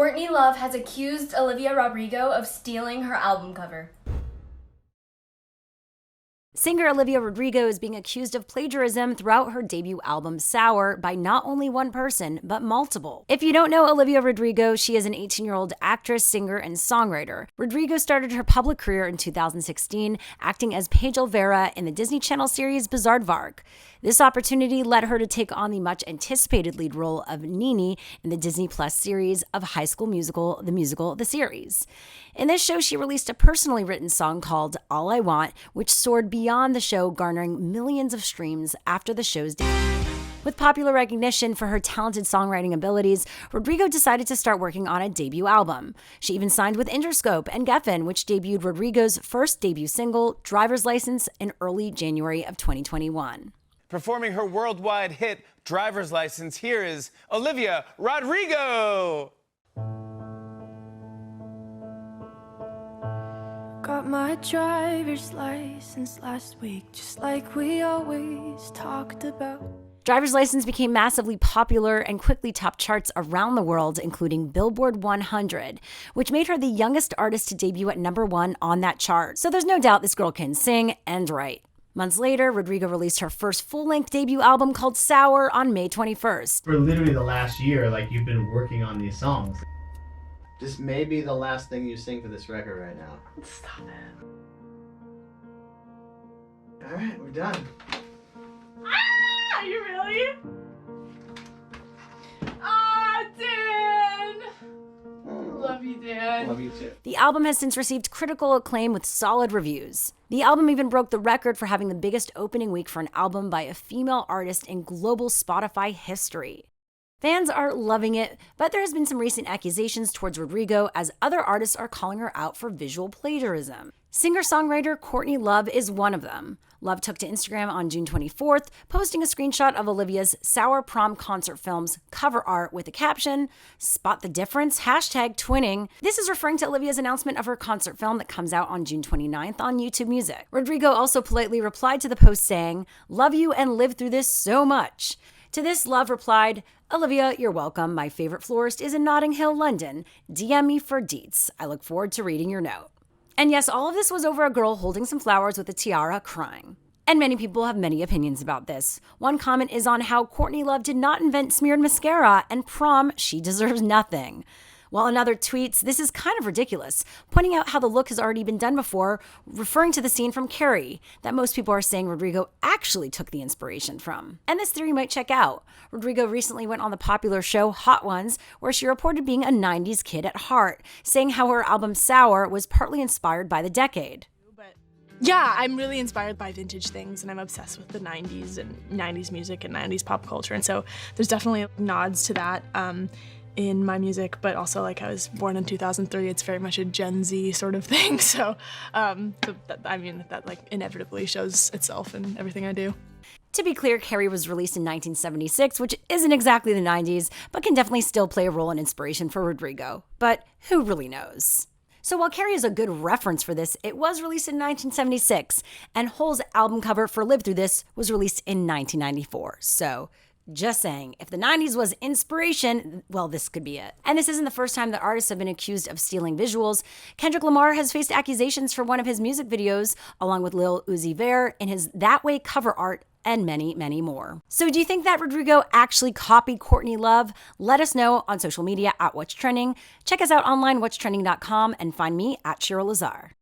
Courtney Love has accused Olivia Rodrigo of stealing her album cover. Singer Olivia Rodrigo is being accused of plagiarism throughout her debut album Sour by not only one person, but multiple. If you don't know Olivia Rodrigo, she is an 18-year-old actress, singer, and songwriter. Rodrigo started her public career in 2016, acting as Paige Olvera in the Disney Channel series Bizaardvark. This opportunity led her to take on the much-anticipated lead role of Nini in the Disney Plus series of High School Musical, the series. In this show, she released a personally written song called All I Want, which soared beyond the show, garnering millions of streams after the show's debut. With popular recognition for her talented songwriting abilities, Rodrigo decided to start working on a debut album. She even signed with Interscope and Geffen, which debuted Rodrigo's first debut single, Driver's License, in early January of 2021. Performing her worldwide hit, Driver's License, here is Olivia Rodrigo! Got my driver's license last week, just like we always talked about. Driver's License became massively popular and quickly topped charts around the world, including Billboard 100, which made her the youngest artist to debut at #1 on that chart. So there's no doubt this girl can sing and write. Months later, Rodrigo released her first full-length debut album called Sour on May 21st. For literally the last year, you've been working on these songs. This may be the last thing you sing for this record right now. Stop it. All right, we're done. Ah, you really? Ah, Dan! Love you, Dan. Love you too. The album has since received critical acclaim with solid reviews. The album even broke the record for having the biggest opening week for an album by a female artist in global Spotify history. Fans are loving it, but there has been some recent accusations towards Rodrigo as other artists are calling her out for visual plagiarism. Singer-songwriter Courtney Love is one of them. Love took to Instagram on June 24th, posting a screenshot of Olivia's Sour Prom concert film's cover art with the caption, "Spot the difference? #twinning." This is referring to Olivia's announcement of her concert film that comes out on June 29th on YouTube Music. Rodrigo also politely replied to the post saying, "Love you and lived through this so much." To this, Love replied, "Olivia, you're welcome. My favorite florist is in Notting Hill, London. DM me for deets. I look forward to reading your note." And yes, all of this was over a girl holding some flowers with a tiara crying. And many people have many opinions about this. One comment is on how Courtney Love did not invent smeared mascara, and prom, she deserves nothing. While another tweets, "This is kind of ridiculous," pointing out how the look has already been done before, referring to the scene from Carrie, that most people are saying Rodrigo actually took the inspiration from. And this theory might check out. Rodrigo recently went on the popular show Hot Ones, where she reported being a 90s kid at heart, saying how her album Sour was partly inspired by the decade. Yeah, I'm really inspired by vintage things, and I'm obsessed with the 90s and 90s music and 90s pop culture, and so there's definitely nods to that in my music, but also I was born in 2003, it's very much a Gen Z sort of thing, so that inevitably shows itself in everything I do. To be clear, Carrie was released in 1976, which isn't exactly the 90s, but can definitely still play a role in inspiration for Rodrigo. But who really knows? So while Carrie is a good reference for this, it was released in 1976, and Hole's album cover for Live Through This was released in 1994. So just saying, if the 90s was inspiration, well, this could be it. And this isn't the first time that artists have been accused of stealing visuals. Kendrick Lamar has faced accusations for one of his music videos, along with Lil Uzi Vert in his That Way cover art, and many, many more. So do you think that Rodrigo actually copied Courtney Love? Let us know on social media at What's Trending. Check us out online, whatstrending.com, and find me at Shira Lazar.